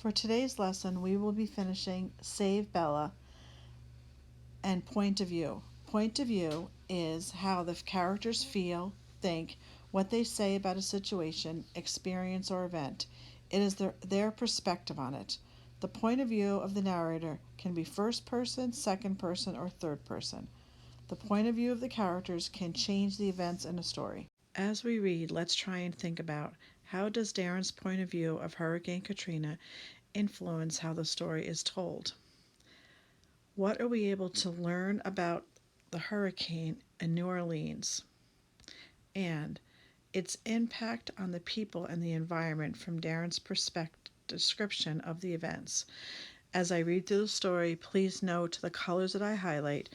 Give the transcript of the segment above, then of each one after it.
For today's lesson, we will be finishing Save Bella and Point of View. Point of view is how the characters feel, think, what they say about a situation, experience, or event. It is their perspective on it. The point of view of the narrator can be first person, second person, or third person. The point of view of the characters can change the events in a story. As we read, let's try and think about how does Darren's point of view of Hurricane Katrina influence how the story is told? What are we able to learn about the hurricane in New Orleans and its impact on the people and the environment from Darren's description of the events? As I read through the story, please note the colors that I highlight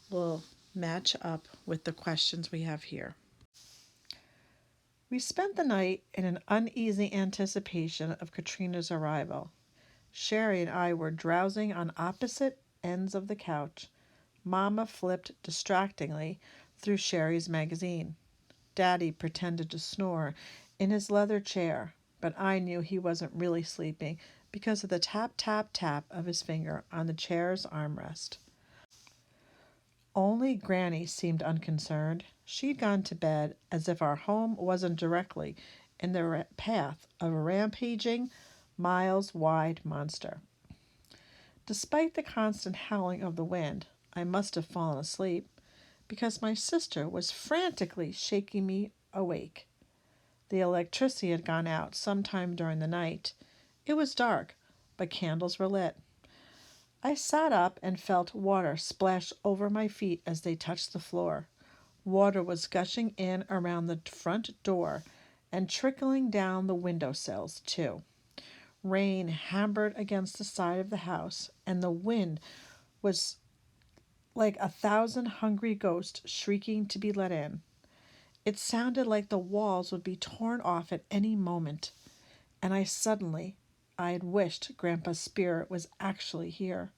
will match up with the questions we have here. We spent the night in an uneasy anticipation of Katrina's arrival. Sherry and I were drowsing on opposite ends of the couch. Mama flipped distractingly through Sherry's magazine. Daddy pretended to snore in his leather chair, but I knew he wasn't really sleeping because of the tap, tap, tap of his finger on the chair's armrest. Only Granny seemed unconcerned. She'd gone to bed as if our home wasn't directly in the path of a rampaging, miles-wide monster. Despite the constant howling of the wind, I must have fallen asleep because my sister was frantically shaking me awake. The electricity had gone out sometime during the night. It was dark, but candles were lit. I sat up and felt water splash over my feet as they touched the floor. Water was gushing in around the front door and trickling down the windowsills, too. Rain hammered against the side of the house, and the wind was like 1,000 hungry ghosts shrieking to be let in. It sounded like the walls would be torn off at any moment, and I had wished Grandpa's spirit was actually here.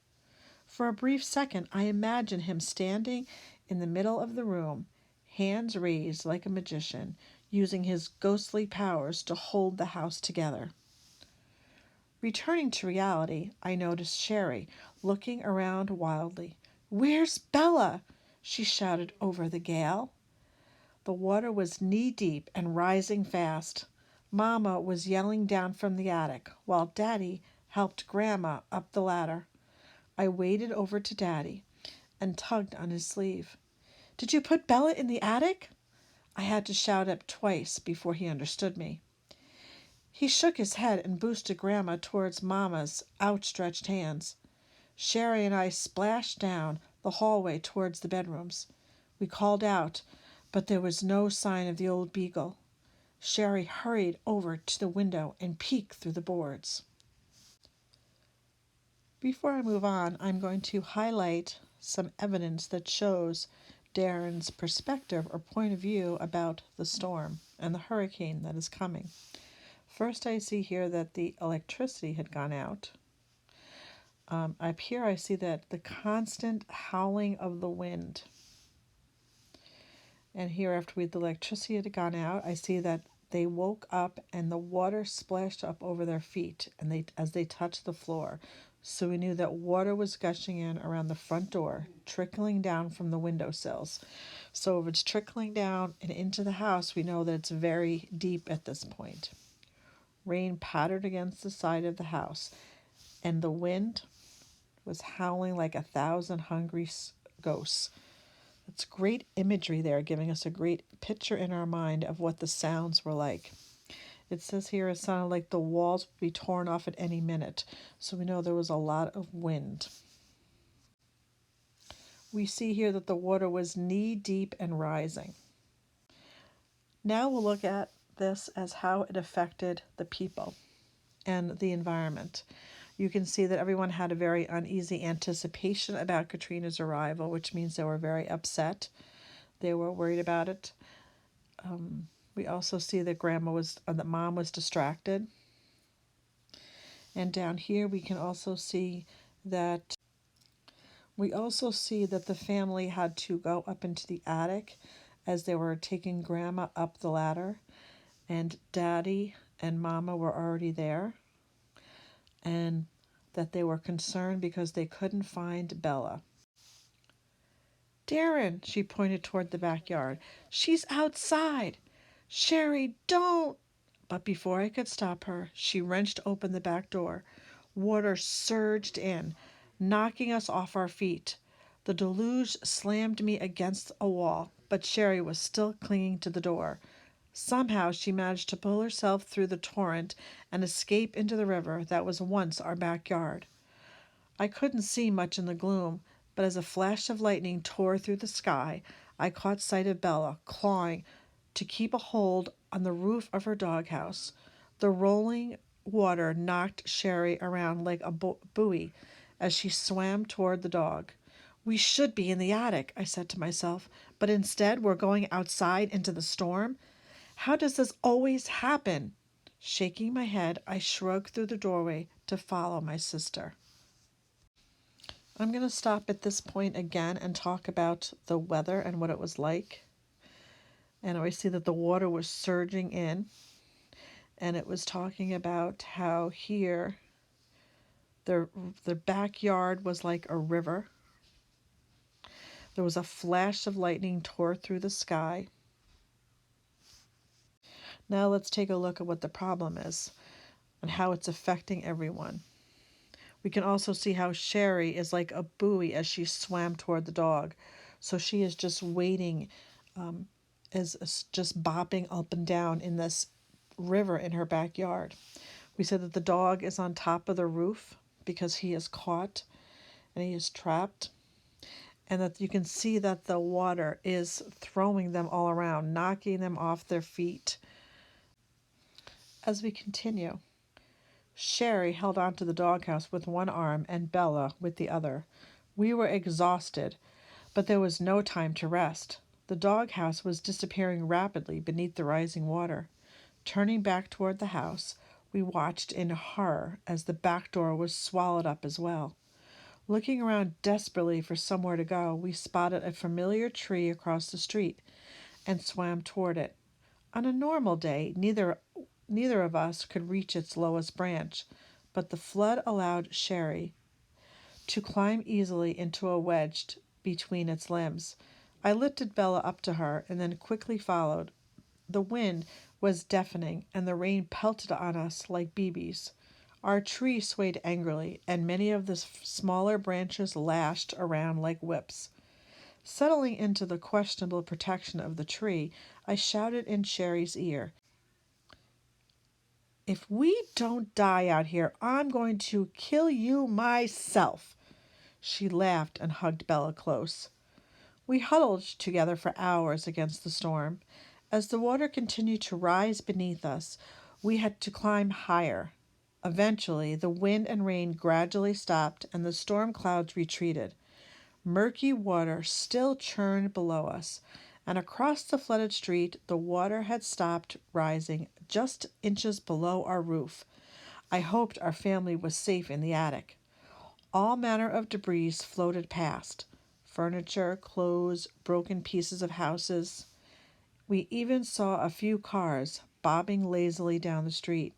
For a brief second, I imagined him standing in the middle of the room, hands raised like a magician, using his ghostly powers to hold the house together. Returning to reality, I noticed Sherry looking around wildly. "Where's Bella?" she shouted over the gale. The water was knee-deep and rising fast. Mama was yelling down from the attic, while Daddy helped Grandma up the ladder. I waded over to Daddy and tugged on his sleeve. "Did you put Bella in the attic?" I had to shout up twice before he understood me. He shook his head and boosted Grandma towards Mama's outstretched hands. Sherry and I splashed down the hallway towards the bedrooms. We called out, but there was no sign of the old beagle. Sherry hurried over to the window and peeked through the boards. Before I move on, I'm going to highlight some evidence that shows Darren's perspective or point of view about the storm and the hurricane that is coming. First, I see here that the electricity had gone out. Up here, I see that the constant howling of the wind. And here, after the electricity had gone out, I see that they woke up and the water splashed up over their feet and as they touched the floor. So we knew that water was gushing in around the front door, trickling down from the windowsills. So if it's trickling down and into the house, we know that it's very deep at this point. Rain pattered against the side of the house, and the wind was howling like 1,000 hungry ghosts. It's great imagery there, giving us a great picture in our mind of what the sounds were like. It says here it sounded like the walls would be torn off at any minute, so we know there was a lot of wind. We see here that the water was knee-deep and rising. Now we'll look at this as how it affected the people and the environment. You can see that everyone had a very uneasy anticipation about Katrina's arrival, which means they were very upset. They were worried about it. We also see that that Mom was distracted. And down here we can also see that the family had to go up into the attic as they were taking Grandma up the ladder, and Daddy and Mama were already there. and that they were concerned because they couldn't find Bella. Darren, she pointed toward the backyard. She's outside. Sherry, don't. But before I could stop her, she wrenched open the back door. Water surged in, knocking us off our feet. The deluge slammed me against a wall, but Sherry was still clinging to the door. Somehow she managed to pull herself through the torrent and escape into the river that was once our backyard. I couldn't see much in the gloom, but as a flash of lightning tore through the sky, I caught sight of Bella clawing to keep a hold on the roof of her doghouse. The rolling water knocked Sherry around like a buoy as she swam toward the dog. We should be in the attic, I said to myself, but instead we're going outside into the storm. How does this always happen? Shaking my head, I shrugged through the doorway to follow my sister. I'm going to stop at this point again and talk about the weather and what it was like. And I see that the water was surging in, and it was talking about how here the backyard was like a river. There was a flash of lightning tore through the sky. Now let's take a look at what the problem is and how it's affecting everyone. We can also see how Sherry is like a buoy as she swam toward the dog. So she is just waiting, is just bopping up and down in this river in her backyard. We said that the dog is on top of the roof because he is caught and he is trapped. And that you can see that the water is throwing them all around, knocking them off their feet. As we continue, Sherry held onto the doghouse with one arm and Bella with the other. We were exhausted, but there was no time to rest. The doghouse was disappearing rapidly beneath the rising water. Turning back toward the house, we watched in horror as the back door was swallowed up as well. Looking around desperately for somewhere to go, we spotted a familiar tree across the street and swam toward it. On a normal day, neither of us could reach its lowest branch, but the flood allowed Sherry to climb easily into a wedge between its limbs. I lifted Bella up to her and then quickly followed. The wind was deafening, and the rain pelted on us like BBs. Our tree swayed angrily, and many of the smaller branches lashed around like whips. Settling into the questionable protection of the tree, I shouted in Sherry's ear, "If we don't die out here, I'm going to kill you myself." She laughed and hugged Bella close. We huddled together for hours against the storm. As the water continued to rise beneath us, we had to climb higher. Eventually, the wind and rain gradually stopped and the storm clouds retreated. Murky water still churned below us, and across the flooded street, the water had stopped rising just inches below our roof. I hoped our family was safe in the attic. All manner of debris floated past: furniture, clothes, broken pieces of houses. We even saw a few cars bobbing lazily down the street.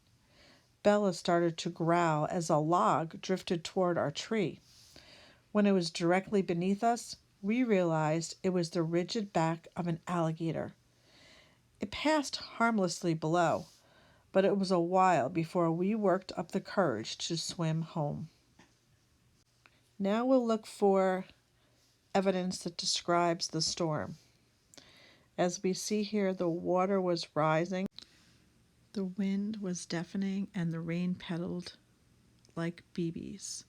Bella started to growl as a log drifted toward our tree. When it was directly beneath us, we realized it was the rigid back of an alligator. It passed harmlessly below, but it was a while before we worked up the courage to swim home. Now we'll look for evidence that describes the storm. As we see here, the water was rising, the wind was deafening, and the rain pedaled like BBs.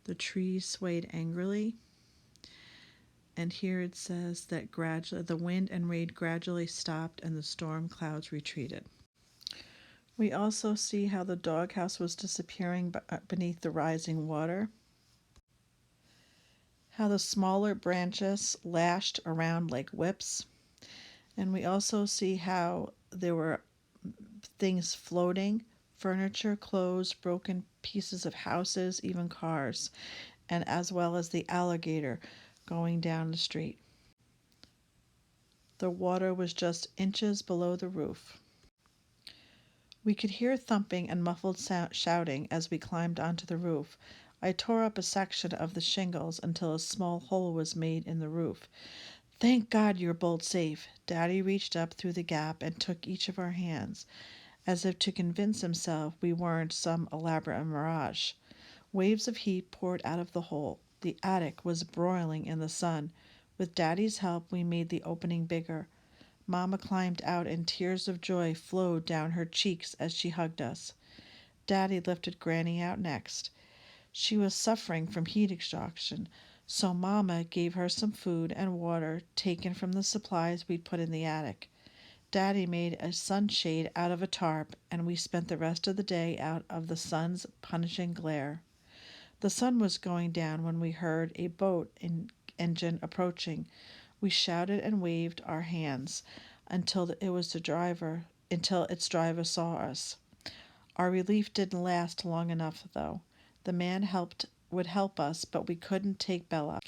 The trees swayed angrily, and here it says that gradually the wind and rain gradually stopped and the storm clouds retreated. We also see how the doghouse was disappearing beneath the rising water, how the smaller branches lashed around like whips, and we also see how there were things floating: furniture, clothes, broken pieces of houses, even cars, and as well as the alligator going down the street. The water was just inches below the roof. We could hear thumping and muffled shouting as we climbed onto the roof. I tore up a section of the shingles until a small hole was made in the roof. Thank God you're both safe. Daddy reached up through the gap and took each of our hands, as if to convince himself we weren't some elaborate mirage. Waves of heat poured out of the hole. The attic was broiling in the sun. With Daddy's help, we made the opening bigger. Mamma climbed out and tears of joy flowed down her cheeks as she hugged us. Daddy lifted Granny out next. She was suffering from heat exhaustion, so Mamma gave her some food and water taken from the supplies we'd put in the attic. Daddy made a sunshade out of a tarp, and we spent the rest of the day out of the sun's punishing glare. The sun was going down when we heard a boat engine approaching. We shouted and waved our hands until its driver saw us. Our relief didn't last long enough, though. The man would help us, but we couldn't take Bella.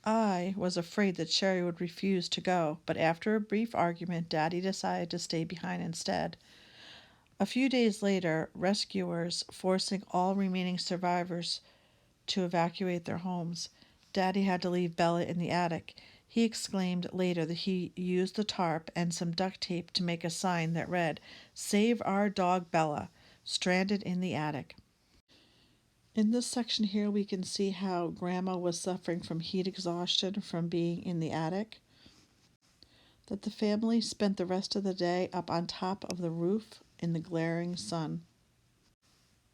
I was afraid that Sherry would refuse to go, but after a brief argument, Daddy decided to stay behind instead. A few days later, rescuers forcing all remaining survivors to evacuate their homes. Daddy had to leave Bella in the attic. He exclaimed later that he used the tarp and some duct tape to make a sign that read, "Save our dog Bella," stranded in the attic. In this section here, we can see how Grandma was suffering from heat exhaustion from being in the attic. That the family spent the rest of the day up on top of the roof in the glaring sun.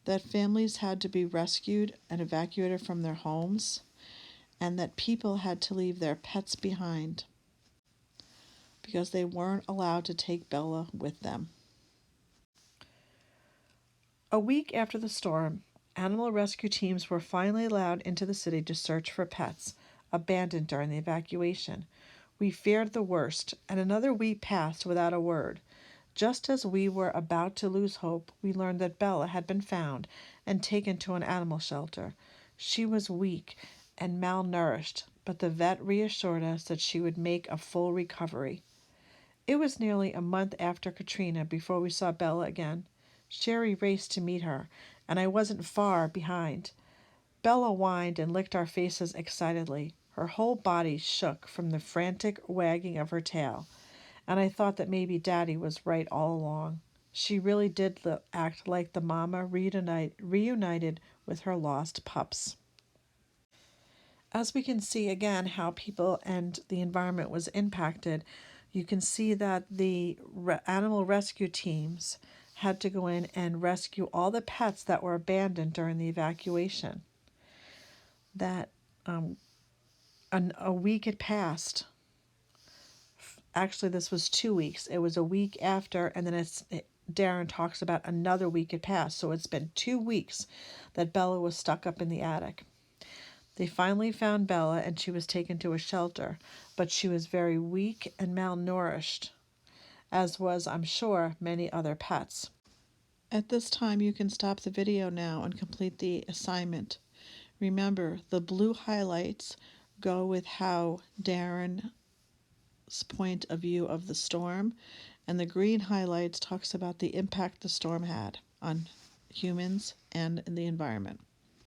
That families had to be rescued and evacuated from their homes, and that people had to leave their pets behind because they weren't allowed to take Bella with them. A week after the storm, animal rescue teams were finally allowed into the city to search for pets abandoned during the evacuation. We feared the worst, and another week passed without a word. Just as we were about to lose hope, we learned that Bella had been found and taken to an animal shelter. She was weak and malnourished, but the vet reassured us that she would make a full recovery. It was nearly a month after Katrina before we saw Bella again. Sherry raced to meet her, and I wasn't far behind. Bella whined and licked our faces excitedly. Her whole body shook from the frantic wagging of her tail, and I thought that maybe Daddy was right all along. She really did act like the mama reunited with her lost pups. As we can see again how people and the environment was impacted, you can see that the animal rescue teams had to go in and rescue all the pets that were abandoned during the evacuation. That a week had passed. Actually, this was 2 weeks. It was a week after, and then Darren talks about another week had passed. So it's been 2 weeks that Bella was stuck up in the attic. They finally found Bella, and she was taken to a shelter, but she was very weak and malnourished, as was, I'm sure, many other pets. At this time, you can stop the video now and complete the assignment. Remember, the blue highlights go with how Darren's point of view of the storm, and the green highlights talks about the impact the storm had on humans and the environment.